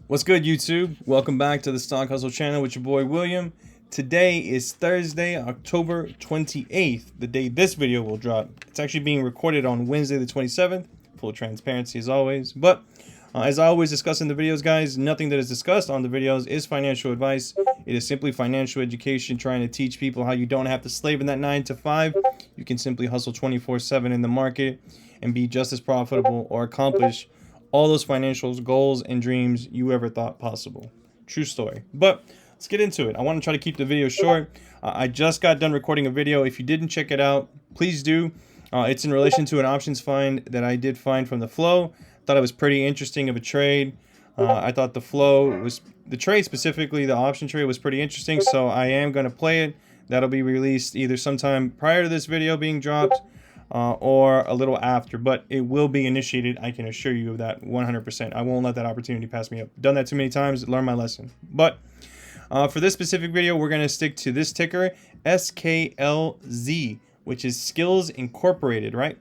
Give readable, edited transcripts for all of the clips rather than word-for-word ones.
What's good, YouTube? Welcome back to the Stock Hustle channel with your boy William. Today is Thursday, October 28th, the day this video will drop. It's actually being recorded on Wednesday the 27th. Full transparency as always. But as I always discuss in the videos, guys, nothing that is discussed on the videos is financial advice. It is simply financial education, trying to teach people how you don't have to slave in that 9 to 5. You can simply hustle 24/7 in the market and be just as profitable or accomplish all those financial goals and dreams you ever thought possible. True story. But let's get into it. I want to try to keep the video short. I just got done recording a video. If you didn't check it out, please do. It's in relation to an options find that I did find from the flow. Thought it was pretty interesting of a trade. I thought the trade specifically, the option trade, was pretty interesting. So I am going to play it. That'll be released either sometime prior to this video being dropped or a little after, but it will be initiated. I can assure you of that 100%. I won't let that opportunity pass me up. Done that too many times, learned my lesson. But for this specific video, we're going to stick to this ticker, SKLZ, which is Skills Incorporated, right?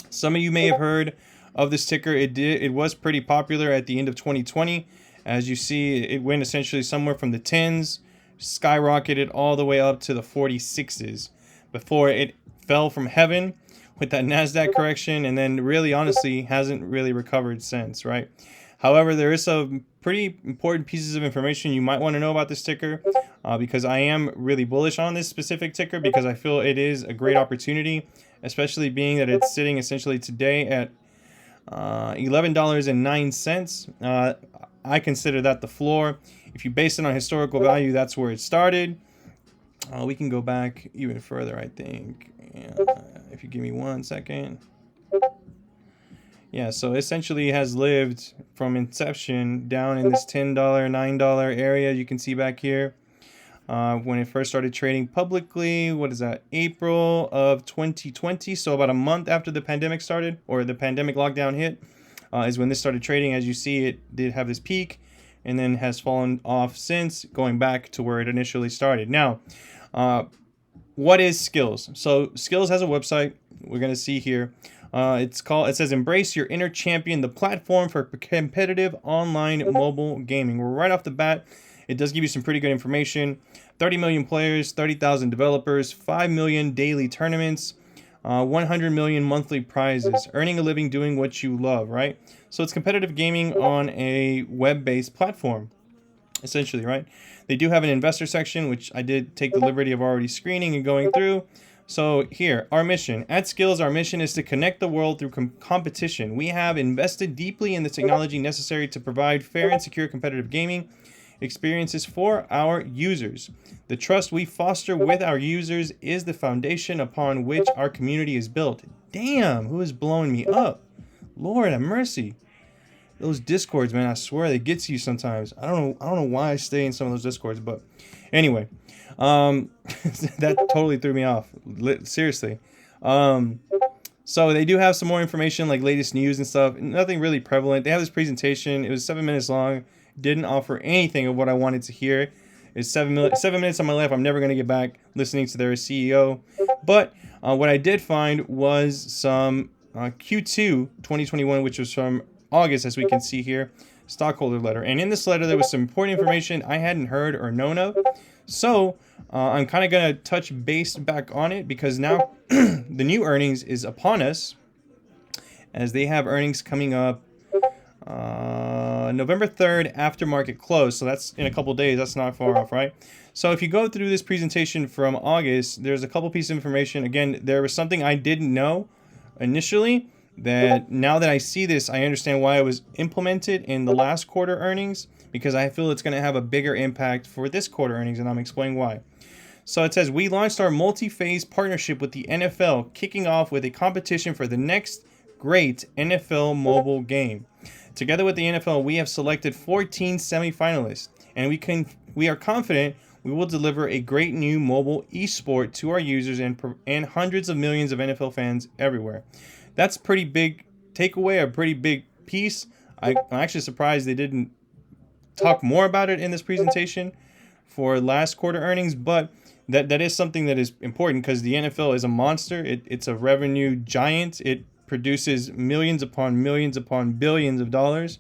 Some of you may have heard of this ticker. It was pretty popular at the end of 2020. As you see, it went essentially somewhere from the 10s, skyrocketed all the way up to the 46s before it fell from heaven with that Nasdaq correction, and then really honestly hasn't really recovered since, right? However, there is some pretty important pieces of information you might want to know about this ticker, because I am really bullish on this specific ticker because I feel it is a great opportunity, especially being that it's sitting essentially today at $11.09. I consider that the floor. If you base it on historical value, that's where it started. We can go back even further, I think. If you give me 1 second. Yeah, so essentially it has lived from inception down in this $10, $9 area you can see back here. When it first started trading publicly, what is that, April of 2020, so about a month after the pandemic started, or the pandemic lockdown hit, is when this started trading. As you see, it did have this peak and then has fallen off since, going back to where it initially started. Now, what is Skills? So Skills has a website. We're going to see here. It says Embrace Your Inner Champion, the platform for competitive online mobile gaming. We're right off the bat. It does give you some pretty good information. 30 million players, 30,000 developers, 5 million daily tournaments, 100 million monthly prizes, earning a living doing what you love, right? So it's competitive gaming on a web-based platform, essentially, right? They do have an investor section, which I did take the liberty of already screening and going through. So here, our mission. At Skills, our mission is to connect the world through competition. We have invested deeply in the technology necessary to provide fair and secure competitive gaming experiences for our users. The trust we foster with our users is the foundation upon which our community is built. Damn, who is blowing me up? Lord have mercy. Those discords, man, I swear they get to you sometimes. I don't know why I stay in some of those discords, but anyway, that totally threw me off. Seriously. So they do have some more information, like latest news and stuff. Nothing really prevalent. They have this presentation. It was 7 minutes long. Didn't offer anything of what I wanted to hear. It's 7 minutes of my life I'm never going to get back listening to their CEO. But what I did find was some Q2 2021, which was from August, as we can see here, Stockholder Letter. And in this letter, there was some important information I hadn't heard or known of. So I'm kind of going to touch base back on it because now the new earnings is upon us, as they have earnings coming up November 3rd after market close. So that's in a couple days. That's not far off, right? So if you go through this presentation from August, there's a couple pieces of information. Again, there was something I didn't know initially that now that I see this, I understand why it was implemented in the last quarter earnings, because I feel it's going to have a bigger impact for this quarter earnings, and I'm explaining why. So it says, we launched our multi-phase partnership with the NFL, kicking off with a competition for the next great NFL mobile game. Together with the NFL, we have selected 14 semifinalists, and we are confident we will deliver a great new mobile esport to our users and hundreds of millions of NFL fans everywhere. That's a pretty big takeaway, a pretty big piece. I'm actually surprised they didn't talk more about it in this presentation for last quarter earnings, but that is something that is important because the NFL is a monster. It's a revenue giant. It produces millions upon billions of dollars.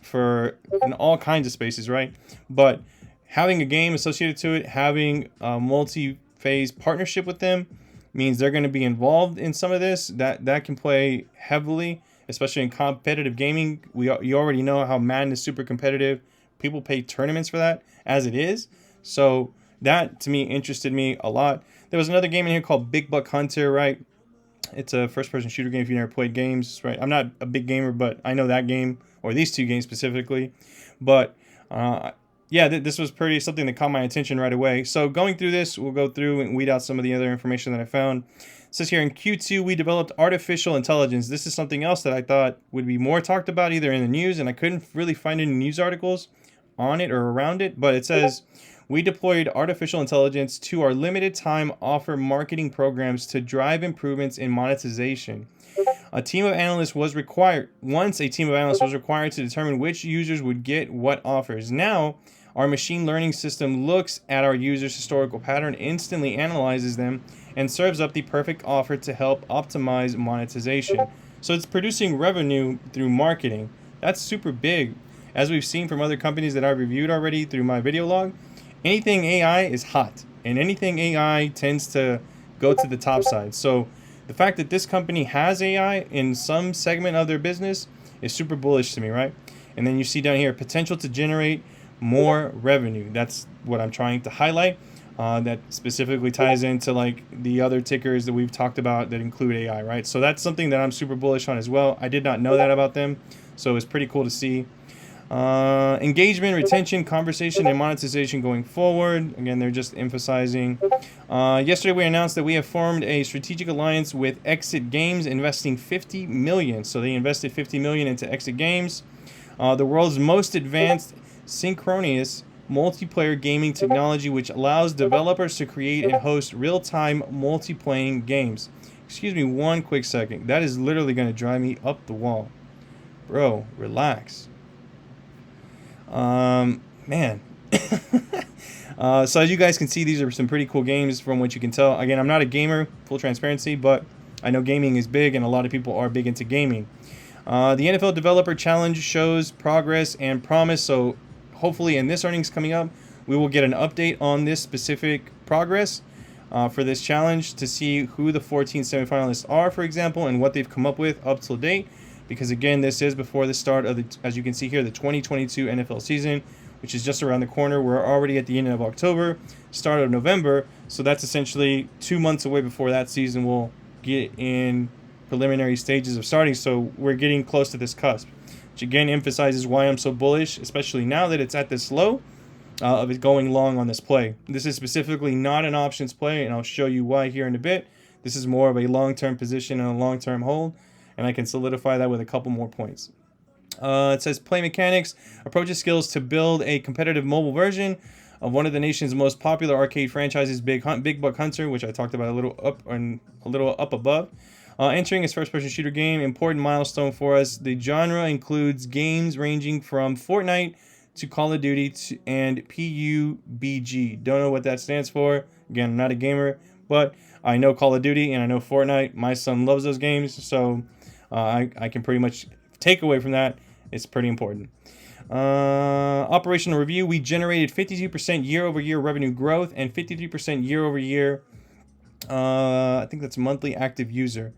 for in all kinds of spaces, right? But having a game associated to it, having a multi-phase partnership with them means they're going to be involved in some of this. That can play heavily, especially in competitive gaming. You already know how Madden is super competitive. People pay tournaments for that as it is. So that to me interested me a lot. There was another game in here called Big Buck Hunter, right? It's a first-person shooter game if you never played games, right? I'm not a big gamer, but I know that game, or these two games specifically. But yeah, this was something that caught my attention right away. So going through this, we'll go through and weed out some of the other information that I found. It says here in Q2, we developed artificial intelligence. This is something else that I thought would be more talked about either in the news, and I couldn't really find any news articles on it or around it. But it says, we deployed artificial intelligence to our limited time offer marketing programs to drive improvements in monetization. Once a team of analysts was required to determine which users would get what offers. Now, our machine learning system looks at our users' historical pattern, instantly analyzes them, and serves up the perfect offer to help optimize monetization. So it's producing revenue through marketing. That's super big. As we've seen from other companies that I've reviewed already through my video log, anything AI is hot, and anything AI tends to go to the top side. So the fact that this company has AI in some segment of their business is super bullish to me, right? And then you see down here, potential to generate more revenue. That's what I'm trying to highlight. That specifically ties into like the other tickers that we've talked about that include AI, right? So that's something that I'm super bullish on as well. I did not know that about them, so it's pretty cool to see. Engagement, retention, conversation, and monetization going forward. Again, they're just emphasizing. Yesterday, we announced that we have formed a strategic alliance with Exit Games, investing $50 million. So they invested $50 million into Exit Games, the world's most advanced synchronous multiplayer gaming technology, which allows developers to create and host real-time multiplayer games. Excuse me one quick second. That is literally going to drive me up the wall. Bro, relax. Man. So as you guys can see, these are some pretty cool games from what you can tell. Again, I'm not a gamer, full transparency, but I know gaming is big and a lot of people are big into gaming. The NFL Developer Challenge shows progress and promise, so hopefully in this earnings coming up, we will get an update on this specific progress for this challenge to see who the 14 semifinalists are, for example, and what they've come up with up till date. Because again, this is before the start of the, as you can see here, the 2022 NFL season, which is just around the corner. We're already at the end of October, start of November, so that's essentially 2 months away before that season will get in preliminary stages of starting. So we're getting close to this cusp, which again emphasizes why I'm so bullish, especially now that it's at this low of it going long on this play. This is specifically not an options play, and I'll show you why here in a bit. This is more of a long-term position and a long-term hold, and I can solidify that with a couple more points. It says play mechanics, approaches skills to build a competitive mobile version of one of the nation's most popular arcade franchises, Big Buck Hunter, which I talked about a little up above. Entering its first-person shooter game, important milestone for us. The genre includes games ranging from Fortnite to Call of Duty and PUBG. Don't know what that stands for. Again, I'm not a gamer, but I know Call of Duty and I know Fortnite. My son loves those games, so I can pretty much take away from that. It's pretty important. Operational review. We generated 52% year-over-year revenue growth and 53% year-over-year, I think that's monthly active user.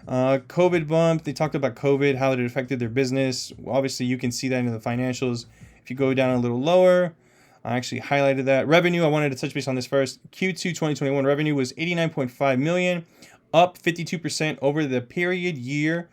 COVID bump. They talked about COVID, how it affected their business. Obviously, you can see that in the financials. If you go down a little lower, I actually highlighted that. Revenue, I wanted to touch base on this first. Q2 2021 revenue was $89.5 million, up 52% over the period year.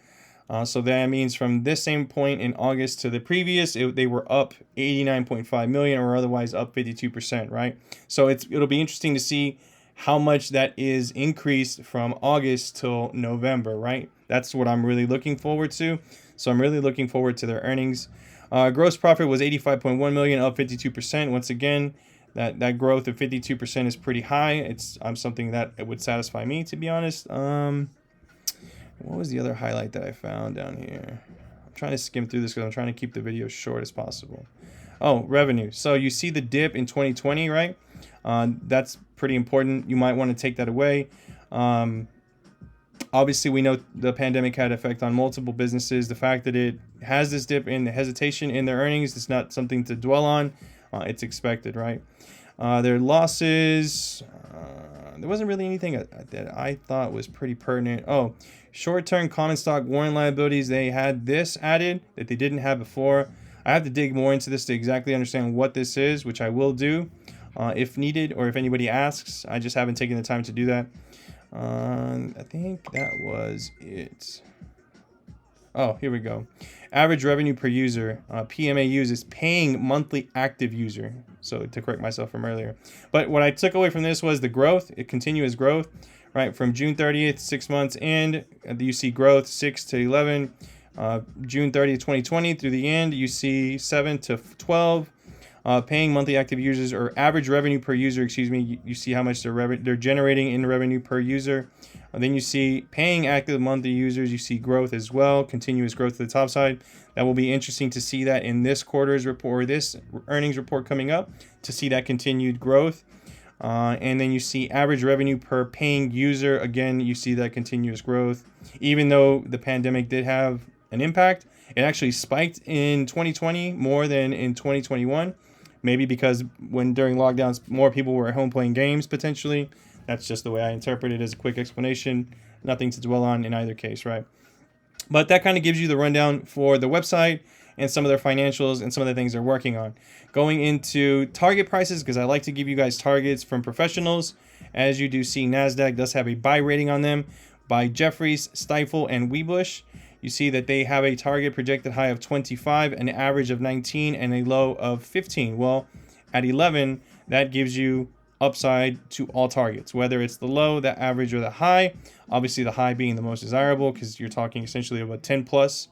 So that means from this same point in August to the previous, they were up 89.5 million, or otherwise up 52%, right? So it'll be interesting to see how much that is increased from August till November, right? That's what I'm really looking forward to. So I'm really looking forward to their earnings. Gross profit was 85.1 million, up 52%. Once again, that growth of 52% is pretty high. It's something that it would satisfy me, to be honest. What was the other highlight that I found down here? I'm trying to skim through this because I'm trying to keep the video short as possible. Oh, revenue. So you see the dip in 2020, right? That's pretty important. You might want to take that away. Obviously, we know the pandemic had effect on multiple businesses. The fact that it has this dip in the hesitation in their earnings is not something to dwell on. It's expected, right? Their losses, there wasn't really anything that I thought was pretty pertinent. Oh, short-term common stock warrant liabilities. They had this added that they didn't have before. I have to dig more into this to exactly understand what this is, which I will do if needed or if anybody asks. I just haven't taken the time to do that. I think that was it. Oh, here we go. Average revenue per user, PMAUs, is paying monthly active user. So to correct myself from earlier. But what I took away from this was the growth, continuous growth, right? From June 30th, 6 months in, you see growth 6 to 11. June 30th, 2020 through the end, you see 7 to 12. Paying monthly active users, or average revenue per user, excuse me, you see how much they're generating in revenue per user. Then you see paying active monthly users, you see growth as well, continuous growth to the top side. That will be interesting to see that in this quarter's report, or this earnings report coming up, to see that continued growth. And then you see average revenue per paying user. Again, you see that continuous growth. Even though the pandemic did have an impact, it actually spiked in 2020 more than in 2021. Maybe because during lockdowns, more people were at home playing games, potentially. That's just the way I interpret it as a quick explanation. Nothing to dwell on in either case, right? But that kind of gives you the rundown for the website and some of their financials and some of the things they're working on. Going into target prices, because I like to give you guys targets from professionals. As you do see, Nasdaq does have a buy rating on them by Jefferies, Stifel, and Webush. You see that they have a target projected high of 25, an average of 19, and a low of 15. Well, at 11, that gives you upside to all targets, whether it's the low, the average, or the high. Obviously, the high being the most desirable because you're talking essentially of a 10 plus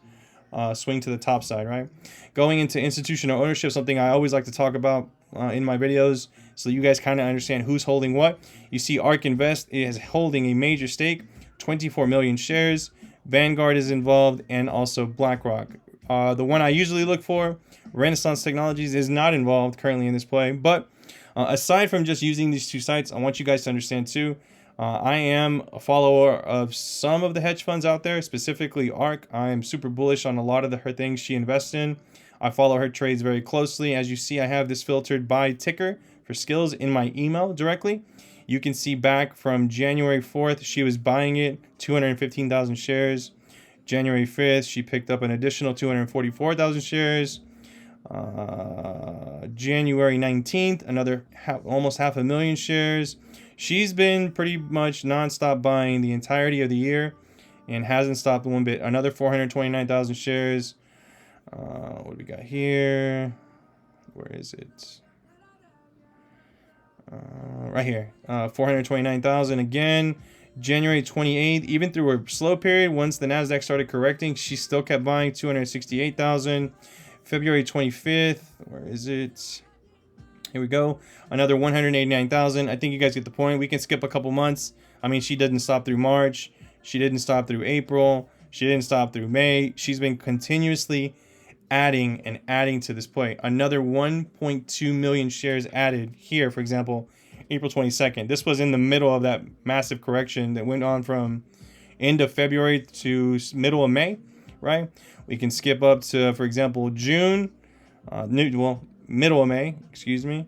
swing to the top side, right? Going into institutional ownership, something I always like to talk about in my videos so you guys kind of understand who's holding what. You see ARK Invest is holding a major stake, 24 million shares. Vanguard is involved, and also BlackRock. The one I usually look for, Renaissance Technologies, is not involved currently in this play. But aside from just using these two sites, I want you guys to understand too, I am a follower of some of the hedge funds out there, specifically ARK. I am super bullish on a lot of her things she invests in. I follow her trades very closely. As you see, I have this filtered by ticker for skills in my email directly. You can see back from January 4th, she was buying it, 215,000 shares. January 5th, she picked up an additional 244,000 shares. January 19th, another almost 500,000 shares. She's been pretty much nonstop buying the entirety of the year and hasn't stopped one bit. Another 429,000 shares. What do we got here? Where is it? Right here, 429,000 again. January 28th, even through a slow period, once the Nasdaq started correcting, she still kept buying 268,000. February 25th, where is it? Here we go, another 189,000. I think you guys get the point. We can skip a couple months. I mean, she didn't stop through March. She didn't stop through April. She didn't stop through May. She's been continuously adding and adding to this play. Another 1.2 million shares added here, for example, April 22nd. This was in the middle of that massive correction that went on from end of February to middle of May, right? We can skip up to, for example, June, middle of May, excuse me.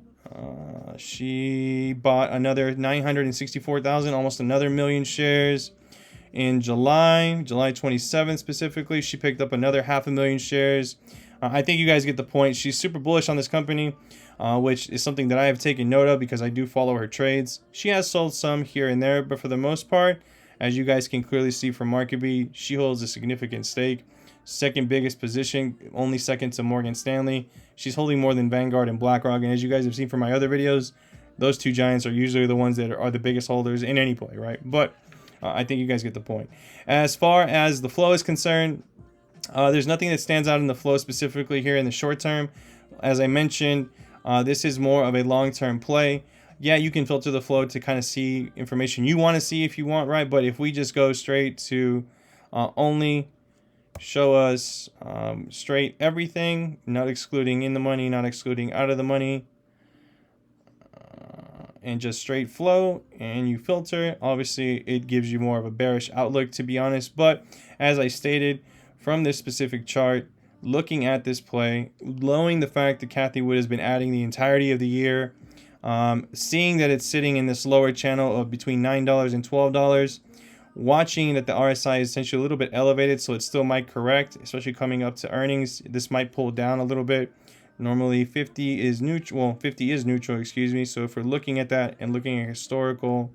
She bought another 964,000, almost another million shares. In July 27th specifically, she picked up another 500,000 shares. I think you guys get the point. She's super bullish on this company, which is something that I have taken note of because I do follow her trades. She has sold some here and there, but for the most part, as you guys can clearly see from Marketbeat, she holds a significant stake. Second biggest position, only second to Morgan Stanley. She's holding more than Vanguard and BlackRock, and as you guys have seen from my other videos, those two giants are usually the ones that are the biggest holders in any play, right? But I think you guys get the point. As far as the flow is concerned, there's nothing that stands out in the flow specifically here in the short term. As I mentioned, this is more of a long-term play. Yeah, you can filter the flow to kind of see information you want to see if you want, right? But if we just go straight to only show us straight everything, not excluding in the money, not excluding out of the money. and just straight flow and you filter, obviously it gives you more of a bearish outlook, to be honest. But as I stated, from this specific chart, looking at this play, knowing the fact that Cathie Wood has been adding the entirety of the year, seeing that it's sitting in this lower channel of between $9 and $12, watching that the RSI is essentially a little bit elevated, so it still might correct, especially coming up to earnings. This might pull down a little bit. Normally 50 is neutral, well, 50 is neutral, excuse me. So if we're looking at that and looking at historical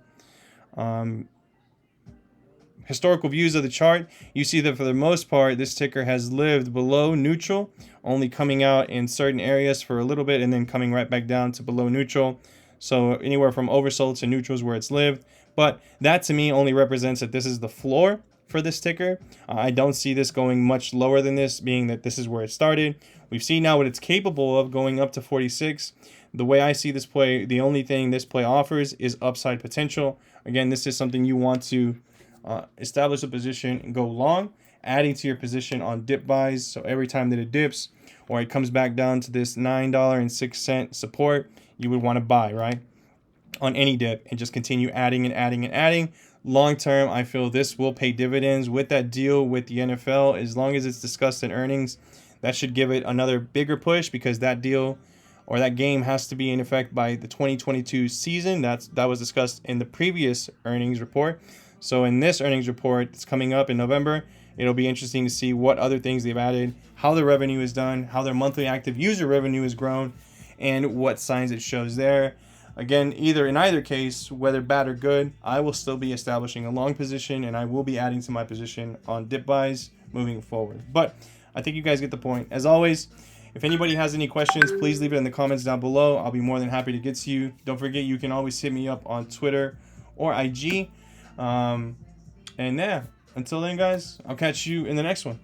views of the chart, you see that for the most part, this ticker has lived below neutral, only coming out in certain areas for a little bit and then coming right back down to below neutral. So anywhere from oversold to neutral is where it's lived. But that to me only represents that this is the floor for this ticker. I don't see this going much lower than this, being that this is where it started. We've seen now what it's capable of, going up to 46. The way I see this play, the only thing this play offers is upside potential. Again, this is something you want to establish a position and go long, adding to your position on dip buys. So every time that it dips or it comes back down to this $9.06 support, you would want to buy, right, on any dip, and just continue adding and adding and adding. Long term, I feel this will pay dividends with that deal with the NFL. As long as it's discussed in earnings, that should give it another bigger push, because that deal or that game has to be in effect by the 2022 season. That was discussed in the previous earnings report. So in this earnings report that's coming up in November, it'll be interesting to see what other things they've added, how their revenue is done, how their monthly active user revenue has grown, and what signs it shows there. Again, in either case, whether bad or good, I will still be establishing a long position, and I will be adding to my position on dip buys moving forward. But I think you guys get the point. As always, if anybody has any questions, please leave it in the comments down below. I'll be more than happy to get to you. Don't forget, you can always hit me up on Twitter or IG. And yeah, until then, guys, I'll catch you in the next one.